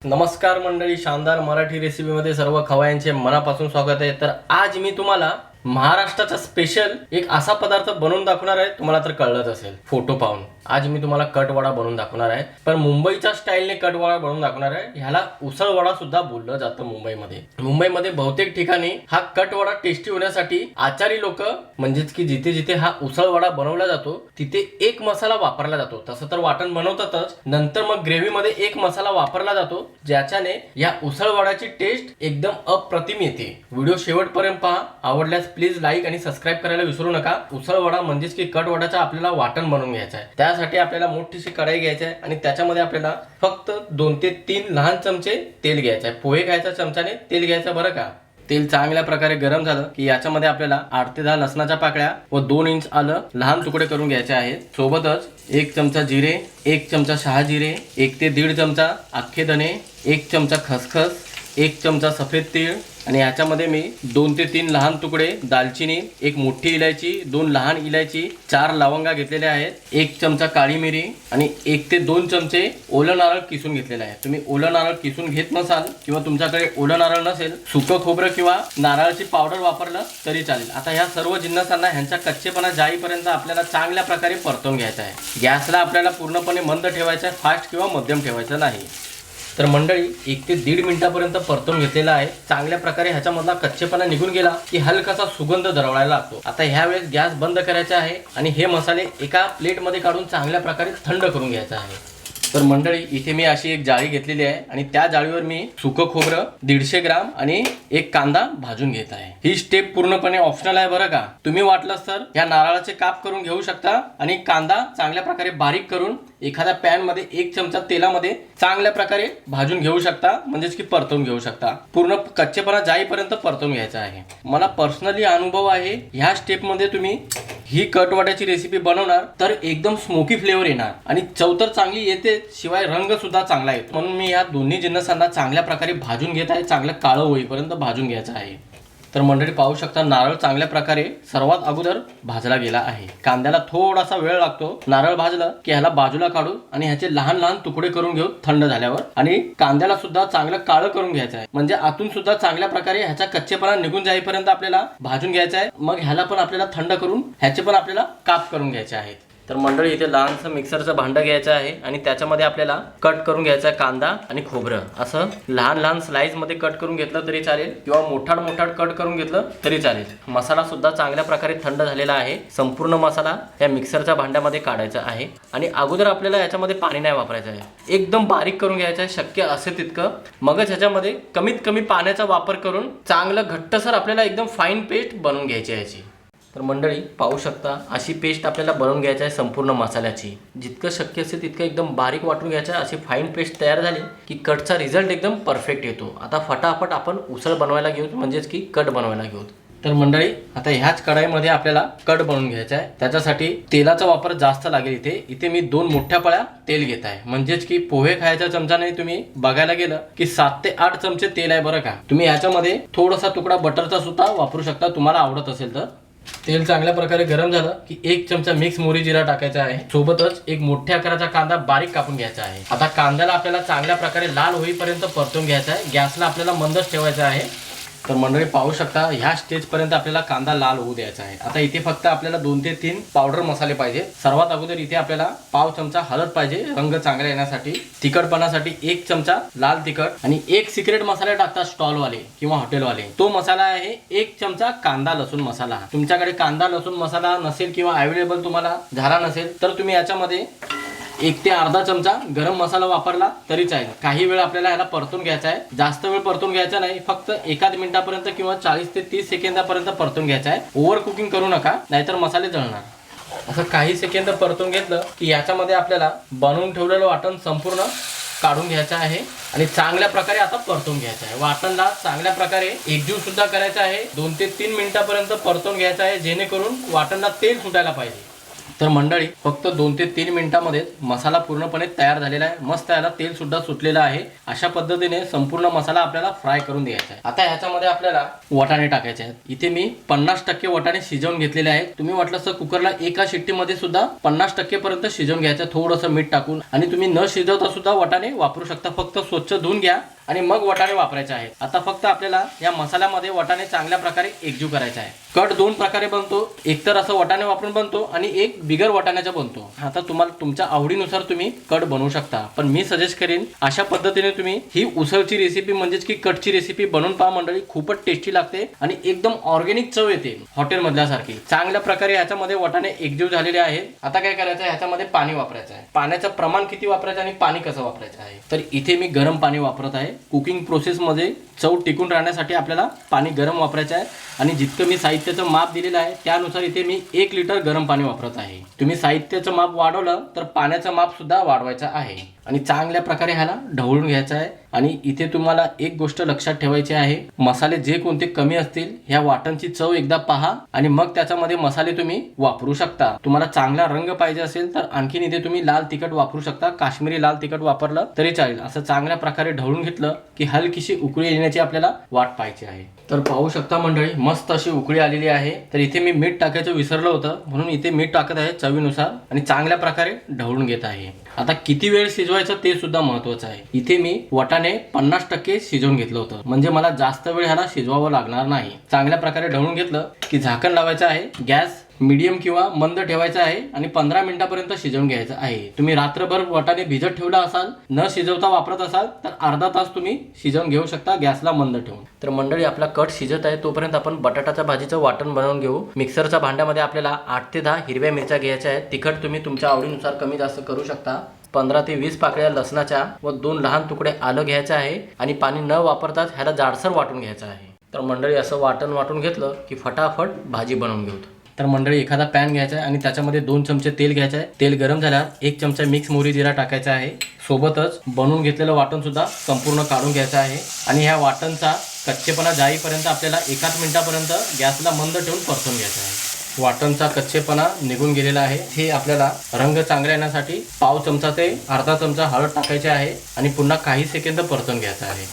नमस्कार मंडळी, शानदार मराठी रेसिपीमध्ये सर्व खवय्यांचे मनापासून स्वागत आहे। तर आज मी तुम्हाला महाराष्ट्राचा स्पेशल एक असा पदार्थ बनवून दाखवणार आहे। तुम्हाला तर कळलंच असेल फोटो पाहून। आज मी तुम्हाला कटवडा बनवून दाखवणार आहे, पण मुंबईच्या स्टाईलने कटवडा बनवून दाखवणार आहे। ह्याला उसळवडा सुद्धा बोललं जातं मुंबईमध्ये। मुंबईमध्ये बहुतेक ठिकाणी हा कटवडा टेस्टी होण्यासाठी आचारी लोक म्हणजेच की जिथे जिथे हा उसळवडा बनवला जातो तिथे एक मसाला वापरला जातो। तसं तर वाटण बनवतातच, नंतर मग ग्रेव्ही मध्ये एक मसाला वापरला जातो ज्याच्याने या उसळवड्याची टेस्ट एकदम अप्रतिम येते। व्हिडिओ शेवटपर्यंत पहा। आवडल्यास प्लीज लाईक आणि सबस्क्राइब करायला विसरू नका। उसळवडा म्हणजेच की कटवड्याचा आपल्याला वाटण बनवून घ्यायचं आहे। त्यासाठी आपल्याला मोठीशी कढाई घ्यायची आहे आणि त्याच्यामध्ये आपल्याला फक्त 2 ते 3 लहान चमचे तेल घ्यायचं आहे। पोहे खायच्या चमच्याने तेल घ्यायचं बरं का। तेल चांगल्या प्रकारे गरम झालं की याच्यामध्ये आपल्याला 8 ते 10 लसणाच्या पाकळ्या व 2 इंच आलं लहान तुकडे करून घ्यायचे आहेत। सोबतच 1 चमचा जिरे, 1 चमचा शहाजिरे, 1 ते 1.5 चमचा अख्खे धने, 1 चमचा खसखस, 1 चमचा सफेद तीळ आणि याच्यामध्ये मी 2 ते 3 लहान तुकडे दालचिनी, 1 मोठी इलायची, 2 लहान इलायची, 4 लवंगा घेतलेल्या आहेत, 1 चमचा काळी मिरी आणि 1 ते 2 चमचे ओलं नारळ किसून घेतलेलं आहे। तुम्ही ओलं नारळ किसून घेत नसाल किंवा तुमच्याकडे ओलं नारळ नसेल, सुकं खोबरं किंवा नारळाची पावडर वापरलं तरी चालेल। आता ह्या सर्व जिन्नसांना ह्यांचा कच्चेपणा जाईपर्यंत आपल्याला चांगल्या प्रकारे परतवून घ्यायचा आहे। गॅसला आपल्याला पूर्णपणे मंद ठेवायचा आहे, फास्ट किंवा मध्यम ठेवायचा नाही। तर मंडळी 1 ते 1.5 मिनिटापर्यंत परतवून घेतलेला आहे। चांगल्या प्रकारे ह्याच्यामधला कच्चेपणा निघून गेला की हलकासा सुगंध दरवळायला लागतो। आता ह्या वेळेस गॅस बंद करायचा आहे आणि हे मसाले एका प्लेटमध्ये काढून चांगल्या प्रकारे थंड करून घ्यायचा आहे। तर मंडळी इथे मी अशी एक जाळी घेतलेली आहे आणि त्या जाळीवर मी सुकं खोबरं 150 ग्राम आणि 1 कांदा भाजून घेत आहे। ही स्टेप पूर्णपणे ऑप्शनल आहे बरं का। तुम्ही वाटलंच तर या नारळाचे काप करून घेऊ शकता आणि कांदा चांगल्या प्रकारे बारीक करून एखाद्या पॅन मध्ये 1 चमचा तेलामध्ये चांगल्या प्रकारे भाजून घेऊ शकता, म्हणजेच की परतवून घेऊ शकता। पूर्ण कच्चेपणा जाईपर्यंत परतवून घ्यायचा आहे। मला पर्सनली अनुभव आहे, ह्या स्टेप मध्ये तुम्ही ही कटवड्याची रेसिपी बनवणार तर एकदम स्मोकी फ्लेवर येणार आणि चव तर चांगली येते, शिवाय रंग सुद्धा चांगला येतो। म्हणून मी या दोन्ही जिन्नसांना चांगल्या प्रकारे भाजून घेत आहे। चांगलं काळं होईपर्यंत भाजून घ्यायचं आहे। तर मंडळी पाहू शकता, नारळ चांगल्या प्रकारे सर्वात अगोदर भाजला गेला आहे। कांद्याला थोडासा वेळ लागतो। नारळ भाजलं की ह्याला बाजूला काढू आणि ह्याचे लहान लहान तुकडे करून घेऊ थंड झाल्यावर, आणि कांद्याला सुद्धा चांगलं काळं करून घ्यायचं आहे, म्हणजे आतून सुद्धा चांगल्या प्रकारे ह्याचा कच्चेपणा निघून जाईपर्यंत आपल्याला भाजून घ्यायचं आहे। मग ह्याला पण आपल्याला थंड करून ह्याचे पण आपल्याला काप करून घ्यायचे आहेत। तर मंडळी इथे लहानसं मिक्सरचं भांडं घ्यायचं आहे आणि त्याच्यामध्ये आपल्याला कट करून घ्यायचा आहे कांदा आणि खोबरं। असं लहान लहान स्लाइस मध्ये कट करून घेतलं तरी चालेल किंवा मोठाड मोठाड कट करून घेतलं तरी चालेल। मसाला सुद्धा चांगल्या प्रकारे थंड झालेला आहे। संपूर्ण मसाला या मिक्सरच्या भांड्यामध्ये काढायचा आहे आणि अगोदर आपल्याला याच्यामध्ये पाणी नाही वापरायचं आहे, एकदम बारीक करून घ्यायचं आहे शक्य असेल तितकं। मगच ह्याच्यामध्ये कमीत कमी पाण्याचा वापर करून चांगलं घट्टसर आपल्याला एकदम फाईन पेस्ट बनवून घ्यायची आहे याची। तर मंडळी पाहू शकता, अशी पेस्ट आपल्याला बनवून घ्यायची आहे संपूर्ण मसाल्याची। जितकं शक्य असेल तितकं एकदम बारीक वाटून घ्यायचं आहे। अशी फाईन पेस्ट तयार झाली की कटचा रिझल्ट एकदम परफेक्ट येतो। आता फटाफट आपण उसळ बनवायला घेऊ, म्हणजेच की कट बनवायला घेऊ। तर मंडळी आता ह्याच कढाईमध्ये आपल्याला कट बनवून घ्यायचा आहे। त्याच्यासाठी तेलाचा वापर जास्त लागेल। इथे मी 2 मोठ्या पळ्या तेल घेत आहे, म्हणजेच की पोहे खायच्या चमच्याने तुम्ही बघायला गेलं की 7 ते 8 चमचे तेल आहे बरं का। तुम्ही याच्यामध्ये थोडासा तुकडा बटरचा सुद्धा वापरू शकता, तुम्हाला आवडत असेल तर। तेल चांगल्या प्रकारे गरम झालं की 1 चमचा मिक्स मोहरी जिरा टाकायचा आहे। सोबतच एक मोठ्या आकाराचा कांदा बारीक कापून घ्यायचा आहे। आता कांद्याला आपल्याला चांगल्या प्रकारे लाल होईपर्यंत परतून घ्यायचा आहे। गॅसला आपल्याला मंदच ठेवायचा आहे। तर मंडळी पाहू शकता, ह्या स्टेज पर्यंत आपल्याला कांदा लाल होऊ द्यायचा आहे। आता इथे फक्त आपल्याला 2 ते 3 पावडर मसाले पाहिजे। सर्वात अगोदर इथे आपल्याला पाव चमचा हळद पाहिजे रंग चांगला येण्यासाठी। तिखटपणासाठी 1 चमचा लाल तिखट आणि 1 सिक्रेट मसाला टाकतात स्टॉलवाले किंवा हॉटेलवाले, तो मसाला आहे 1 चमचा कांदा लसूण मसाला। तुमच्याकडे कांदा लसूण मसाला नसेल किंवा अवेलेबल तुम्हाला झाला नसेल तर तुम्ही याच्यामध्ये 1 ते अर्धा चमचा गरम मसाला वापरला तरी चालेल। काही वेळ आपल्याला याला परतून घ्यायचा आहे, जास्त वेळ परतून घ्यायचा नाही, फक्त 1 मिनिटापर्यंत किंवा 40 ते 30 सेकंदापर्यंत परतून घ्यायचा आहे। ओव्हर कुकिंग करू नका, नाहीतर मसाले जळणार। असं काही सेकंद परतून घेतलं की याच्यामध्ये आपल्याला बनवून ठेवलेलं वाटण संपूर्ण काढून घ्यायचं आहे आणि चांगल्या प्रकारे आता परतून घ्यायचं आहे। वाटणला चांगल्या प्रकारे एकजीव सुद्धा करायचा आहे। 2 ते 3 मिनिटापर्यंत परतून घ्यायचं आहे, जेणेकरून वाटणला तेल सुटायला पाहिजे। तर मंडळी फक्त 2 ते 3 मिनिटांमध्ये मसाला पूर्णपणे तयार झालेला आहे. मस्त याला तेल सुद्धा सुटलेलं आहे. अशा पद्धतीने संपूर्ण मसाला आपल्याला फ्राय करून द्यायचा आहे. आता ह्याच्यामध्ये आपल्याला वाटाणे टाकायचे आहेत. इथे मी 50% वाटाणे शिजवून घेतलेले आहेत. तुम्ही म्हटलं तर कुकरला एका शिट्टीमध्ये सुद्धा 50% पर्यंत शिजवून घ्यायचं, थोडंसं मीठ टाकून. आणि तुम्ही न शिजवता सुद्धा वाटाणे वापरू शकता. फक्त स्वच्छ धुवून घ्या आणि मग वाटाणे वापरायचे आहेत. आता फक्त आपल्याला या मसाल्यामध्ये वाटाणे चांगल्या प्रकारे एकजीव करायचा आहे. कट 2 प्रकारे बनतो. एक तर असं वाटाणे वापरून बनतो आणि एक बिगर वाटाण्याचा बनतो. आता तुम्हाला तुमच्या आवडीनुसार तुम्ही कट बनवू शकता, पण मी सजेस्ट करेन अशा पद्धतीने तुम्ही ही उसळची रेसिपी म्हणजेच की कटची रेसिपी बनवून पहा मंडळी. खूपच टेस्टी लागते आणि एकदम ऑर्गॅनिक चव येते हॉटेल मधल्यासारखी. चांगल्या प्रकारे याच्यामध्ये वाटाणे एकजीव झालेले आहेत. आता काय करायचं आहे, ह्याच्यामध्ये पाणी वापरायचं आहे. पाण्याचं प्रमाण किती वापरायचं आणि पाणी कसं वापरायचं आहे, तर इथे मी गरम पाणी वापरत आहे. कुकिंग प्रोसेस मध्ये चव टिकून राहण्यासाठी आपल्याला पाणी गरम वापरायचं आहे. आणि जितकं मी साहित्याचं माप दिलेलं आहे त्यानुसार इथे मी 1 लिटर गरम पाणी वापरत आहे. तुम्ही साहित्याचं माप वाढवलं तर पाण्याचं माप सुद्धा वाढवायचं आहे. आणि चांगल्या प्रकारे ह्याला ढवळून घ्यायचं आहे. आणि इथे तुम्हाला एक गोष्ट लक्षात ठेवायची आहे, मसाले जे कोणते कमी असतील ह्या वाटणची चव एकदा पहा आणि मग त्याच्यामध्ये मसाले तुम्ही वापरू शकता. तुम्हाला चांगला रंग पाहिजे असेल तर आणखीन इथे तुम्ही लाल तिखट वापरू शकता. काश्मीरी लाल तिखट वापरलं तरी चालेल. असं चांगल्या प्रकारे ढवळून घेतलं की हलकीशी उकळी येण्याची आपल्याला वाट पाहायची आहे. तर पाहू शकता मंडळी, मस्त अशी उकळी आलेली आहे. तर इथे मी मीठ टाकायचं विसरलं होतं म्हणून इथे मीठ टाकत आहे चवीनुसार आणि चांगल्या प्रकारे ढवळून घेत आहे. आता किती वेळ शिजवायचं ते सुद्धा महत्वाचं आहे. इथे मी वाटाणे 50% शिजवून घेतलं होतं, म्हणजे मला जास्त वेळ ह्याला शिजवावं लागणार नाही. चांगल्या प्रकारे ढवळून घेतलं की झाकण लावायचं आहे. गॅस मीडियम किंवा मंद ठेवायचा आहे आणि 15 मिनिटापर्यंत शिजवून घ्यायचं आहे. तुम्ही रात्रभर वाटाणे भिजत ठेवला असाल, न शिजवता वापरत असाल तर अर्धा तास तुम्ही शिजवून घेऊ शकता गॅसला मंद ठेवून. तर मंडळी आपला कट शिजत आहे तोपर्यंत आपण बटाटाच्या भाजीचं वाटण बनवून घेऊ. मिक्सरच्या भांड्यामध्ये आपल्याला 8 ते 10 हिरव्या मिरच्या घ्यायच्या आहेत. तिखट तुम्ही तुमच्या आवडीनुसार कमी जास्त करू शकता. 15 ते 20 पाकळ्या लसणाच्या व 2 लहान तुकडे आलं घ्यायचं आहे आणि पाणी न वापरताच ह्याला जाडसर वाटून घ्यायचं आहे. तर मंडळी असं वाटून घेतलं की फटाफट भाजी बनवून घेऊ. तर मंडळी एखादा पॅन घ्यायचा आहे आणि त्याच्यामध्ये 2 चमचे तेल घ्यायचं आहे. तेल गरम झाल्यावर 1 चमचा मिक्स मोहरी जिरा टाकायचा आहे. सोबतच बनवून घेतलेलं वाटण सुद्धा संपूर्ण काढून घ्यायचं आहे. आणि ह्या वाटणचा कच्चेपणा जाईपर्यंत आपल्याला 1 मिनिटापर्यंत गॅसला मंद ठेवून परतून घ्यायचं आहे. वाटणचा कच्चेपणा निघून गेलेला आहे. हे आपल्याला रंग चांगला येण्यासाठी पाव चमचा ते अर्धा चमचा हळद टाकायचे आहे आणि पुन्हा काही सेकंद परतून घ्यायचं आहे.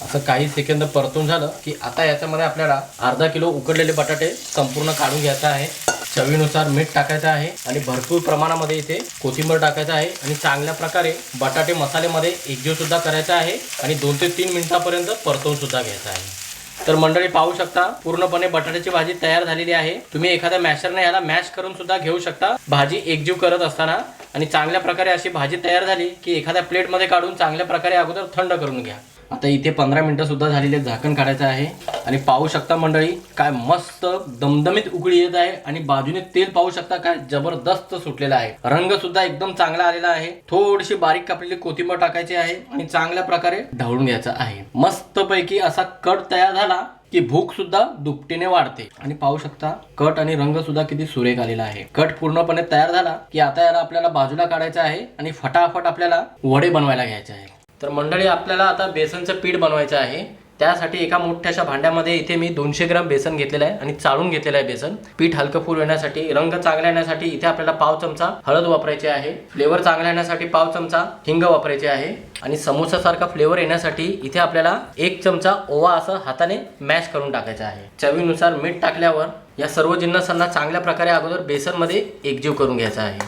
असं काही सेकंद परतून झालं की आता याच्यामध्ये आपल्याला अर्धा किलो उकडलेले बटाटे संपूर्ण काढून घ्यायचा आहे. चवीनुसार मीठ टाकायचं आहे आणि भरपूर प्रमाणामध्ये इथे कोथिंबीर टाकायचं आहे आणि चांगल्या प्रकारे बटाटे मसाल्यामध्ये एकजीव सुद्धा करायचा आहे आणि 2 ते 3 मिनिटापर्यंत परतून सुद्धा घ्यायचा आहे. तर मंडळी पाहू शकता पूर्णपणे बटाट्याची भाजी तयार झालेली आहे. तुम्ही एखाद्या मॅशरने याला मॅश करून सुद्धा घेऊ शकता भाजी एकजीव करत असताना. आणि चांगल्या प्रकारे अशी भाजी तयार झाली की एखाद्या प्लेटमध्ये काढून चांगल्या प्रकारे अगोदर थंड करून घ्या. आता इथे 15 मिनिटं सुद्धा झालेले, झाकण काढायचं आहे आणि पाहू शकता मंडळी काय मस्त दमदमीत उकळी येत आहे आणि बाजूने तेल पाहू शकता काय जबरदस्त सुटलेला आहे. रंग सुद्धा एकदम चांगला आलेला आहे. थोडीशी बारीक कापलेली कोथिंबीर टाकायची आहे आणि चांगल्या प्रकारे ढवळून घ्यायचं आहे. मस्तपैकी असा कट तयार झाला की भूक सुद्धा दुपटीने वाढते. आणि पाहू शकता कट आणि रंग सुद्धा किती सुरेख आलेला आहे. कट पूर्णपणे तयार झाला की आता याला आपल्याला बाजूला काढायचं आहे आणि फटाफट आपल्याला वडे बनवायला घ्यायचे आहे. तर मंडळी आपल्याला आता बेसनचं पीठ बनवायचं आहे. त्यासाठी एका मोठ्याशा भांड्यामध्ये इथे मी 200 ग्राम बेसन घेतलेलं आहे आणि चाळून घेतलेलं आहे बेसन. पीठ हलकं फुल येण्यासाठी, रंग चांगला येण्यासाठी इथे आपल्याला पाव चमचा हळद वापरायची आहे. फ्लेवर चांगला येण्यासाठी पाव चमचा हिंग वापरायचे आहे. आणि समोसासारखा फ्लेवर येण्यासाठी इथे आपल्याला 1 चमचा ओवा असं हाताने मॅश करून टाकायचा आहे. चवीनुसार मीठ टाकल्यावर या सर्व जिन्नसांना चांगल्या प्रकारे अगोदर बेसनमध्ये एकजीव करून घ्यायचा आहे.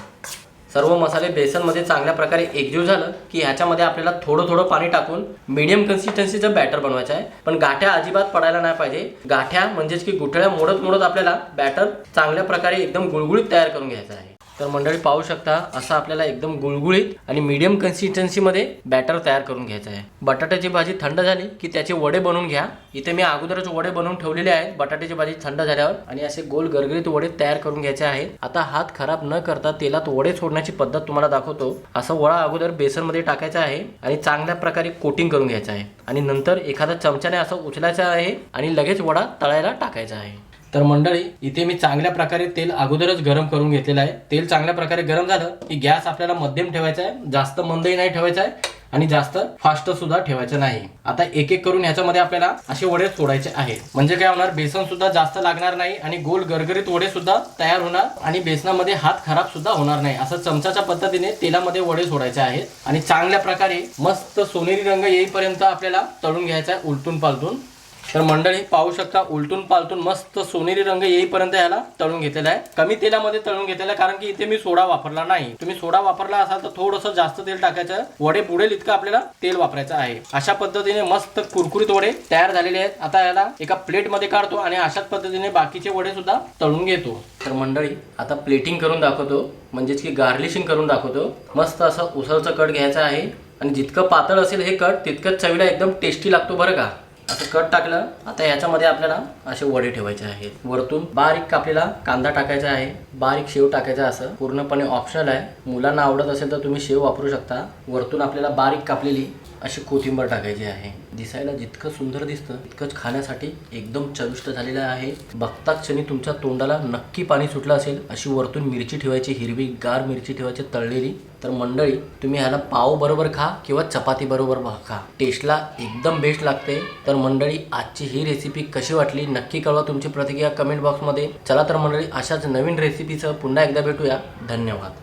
सर्व मसाले बेसनमध्ये चांगल्या प्रकारे एकजीव झालं की ह्याच्यामध्ये आपल्याला थोडं पाणी टाकून मीडियम कन्सिस्टन्सीचं बॅटर बनवायचं आहे. पण गाठ्या अजिबात पडायला नाही पाहिजे. गाठ्या म्हणजेच की गुठळ्या मोडत आपल्याला बॅटर चांगल्या प्रकारे एकदम गुळगुळीत तयार करून घ्यायचं आहे. तर मंडळी पाहू शकता असं आपल्याला एकदम गुळगुळीत आणि मीडियम कन्सिस्टन्सीमध्ये बॅटर तयार करून घ्यायचं आहे. बटाट्याची भाजी थंड झाली की त्याचे वडे बनवून घ्या. इथे मी अगोदरच वडे बनवून ठेवलेले आहेत बटाट्याची भाजी थंड झाल्यावर. आणि असे गोल गरगरीत वडे तयार करून घ्यायचे आहेत. आता हात खराब न करता तेलात वडे सोडण्याची पद्धत तुम्हाला दाखवतो. असं वडा अगोदर बेसनमध्ये टाकायचा आहे आणि चांगल्या प्रकारे कोटिंग करून घ्यायचं आहे. आणि नंतर एखाद्या चमच्याने असं उचलायचं आहे आणि लगेच वडा तळायला टाकायचा आहे. तर मंडळी इथे मी चांगल्या प्रकारे तेल अगोदरच गरम करून घेतलेलं आहे. तेल चांगल्या प्रकारे गरम झालं की गॅस आपल्याला मध्यम ठेवायचा आहे, जास्त मंदही नाही ठेवायचा आहे आणि जास्त फास्ट सुद्धा ठेवायचं नाही. आता एक एक करून ह्याच्यामध्ये आपल्याला असे वडे सोडायचे आहेत. म्हणजे काय होणार, बेसन सुद्धा जास्त लागणार नाही आणि गोल गरगरीत वडे सुद्धा तयार होणार आणि बेसनामध्ये हात खराब सुद्धा होणार नाही. असं चमचाच्या पद्धतीने तेलामध्ये वडे सोडायचे आहेत आणि चांगल्या प्रकारे मस्त सोनेरी रंग येईपर्यंत आपल्याला तळून घ्यायचा आहे उलटून पालटून. तर मंडळी पाहू शकता, उलटून पालटून मस्त सोनेरी रंग येईपर्यंत याला तळून घेतलेला आहे. कमी तेलामध्ये तळून घेतलेला आहे कारण की इथे मी सोडा वापरला नाही. तुम्ही सोडा वापरला असाल तर थोडंसं जास्त तेल टाकायचं, वडे बुडेल इतकं आपल्याला तेल वापरायचं आहे. अशा पद्धतीने मस्त कुरकुरीत वडे तयार झालेले आहेत. आता याला एका प्लेट मध्ये काढतो आणि अशाच पद्धतीने बाकीचे वडे सुद्धा तळून घेतो. तर मंडळी आता प्लेटिंग करून दाखवतो, म्हणजेच की गार्निशिंग करून दाखवतो. मस्त असं उसळचं कट घ्यायचं आहे आणि जितकं पातळ असेल हे कट तितकंच चवीला एकदम टेस्टी लागतो बरं का. असं कट टाकलं. आता याच्यामध्ये आपल्याला असे वडे ठेवायचे आहेत. वरतून बारीक कापलेला कांदा टाकायचा आहे, बारीक शेव टाकायचा. असं पूर्णपणे ऑप्शनल आहे. मुलांना आवडत असेल तर तुम्ही शेव वापरू शकता. वरतून आपल्याला बारीक कापलेली अशी कोथिंबीर टाकायची आहे. दिसायला जितकं सुंदर दिसतं तितकंच खाण्यासाठी एकदम चविष्ट झालेलं आहे. बघताच क्षणी तुमच्या तोंडाला नक्की पाणी सुटलं असेल. अशी वरतून मिरची ठेवायची, हिरवी गार मिरची ठेवायची तळलेली. तर मंडळी तुम्ही ह्याला पाव बरोबर खा किंवा चपाती बरोबर खा, टेस्टला एकदम बेस्ट लागते. तर मंडळी आजची ही रेसिपी कशी वाटली नक्की कळवा तुमची प्रतिक्रिया कमेंट बॉक्समध्ये. चला तर मंडळी अशाच नवीन रेसिपीसह पुन्हा एकदा भेटूया. धन्यवाद.